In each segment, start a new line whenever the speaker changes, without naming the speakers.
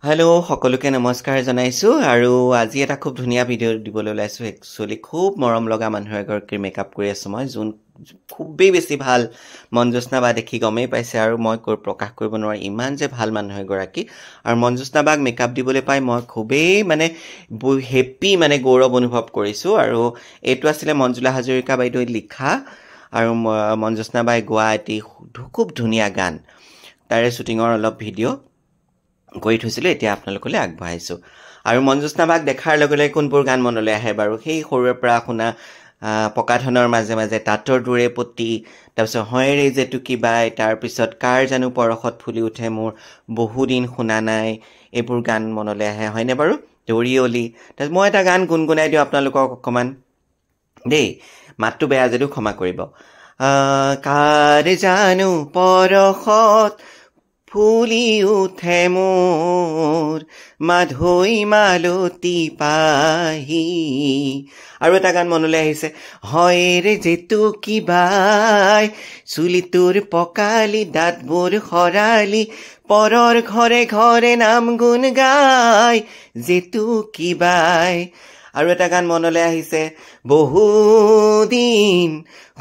Hello' সকলোকে নমস্কাৰ জনাইছোঁ আৰু আজি এটা খুব ধুনীয়া ভিডিঅ' দিবলৈ ওলাইছোঁ। একচুৱেলি খুব মৰম লগা মানুহ এগৰাকীৰ মেকআপ কৰি আছোঁ মই, যোন খুবেই বেছি ভাল মঞ্জোস্না বা দেখি গমেই পাইছে আৰু মই প্ৰকাশ কৰিব নোৱাৰোঁ ইমান যে ভাল মানুহ এগৰাকী। আৰু মঞ্জোস্না বাক মেকআপ দিবলৈ পাই মই খুবেই হেপ্পী গৌৰৱ অনুভৱ কৰিছোঁ। আৰু এইটো আছিলে মঞ্জুলা হাজৰিকা বাইদেৱে লিখা আৰু মঞ্জোস্না বাই গোৱা এটি খুব ধুনীয়া গান, তাৰে শ্বুটিঙৰ অলপ ভিডিঅ' কৰি থৈছিলোঁ, এতিয়া আপোনালোকলৈ আগবঢ়াইছোঁ। আৰু মঞ্জোস্না বাক দেখাৰ লগে লগে কোনবোৰ গান মনলৈ আহে বাৰু? সেই সৰুৰে পৰা শুনা পকা ধনৰ মাজে মাজে তাঁতৰ দূৰে পতি, তাৰপিছত হয়ৰে যেটো কিবাই, তাৰপিছত কাৰ জানো পৰশত ফুলি উঠে মোৰ, বহুদিন শুনা নাই, এইবোৰ গান মনলৈ আহে হয়নে বাৰু? দৰিয়লি। তাৰপিছত মই এটা গান গুণগুণাই দিওঁ আপোনালোকক অকণমান দেই, মাতটো বেয়া যদিও ক্ষমা কৰিব। কাৰ জানো পৰশত ফুলি উঠে মোৰ, মাধৈ মালতী পাহি। আৰু এটা গান মনলৈ আহিছে, হয়ৰে যেটো কিবাই, চুলিটোৰ পকালি দাঁতবোৰ সৰালি, পৰৰ ঘৰে ঘৰে নাম গুণ গাই, যেটো কিবাই। আৰু এটা গান মনলৈ আহিছে, বহুদিন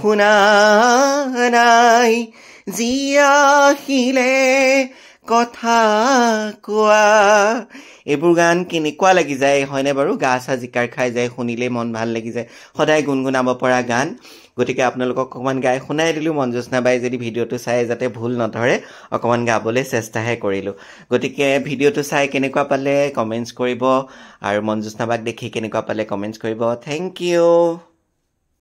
শুনা নাই, যি আহিলে কথা কোৱা। এইবোৰ গান কেনেকুৱা লাগি যায় হয়নে বাৰু? গা চা জিকাৰ খাই যায়, শুনিলেই মন ভাল লাগি যায়, সদায় গুণগুণাব পৰা গান। গতিকে আপোনালোকক অকণমান গাই শুনাই দিলোঁ। মঞ্জোস্না বাই যদি ভিডিঅ'টো চাই যাতে ভুল নধৰে, অকণমান গাবলৈ চেষ্টাহে কৰিলোঁ। গতিকে ভিডিঅ'টো চাই কেনেকুৱা পালে কমেণ্টছ কৰিব, আৰু মঞ্জোস্না বাক দেখি কেনেকুৱা পালে কমেণ্টছ কৰিব। Thank U.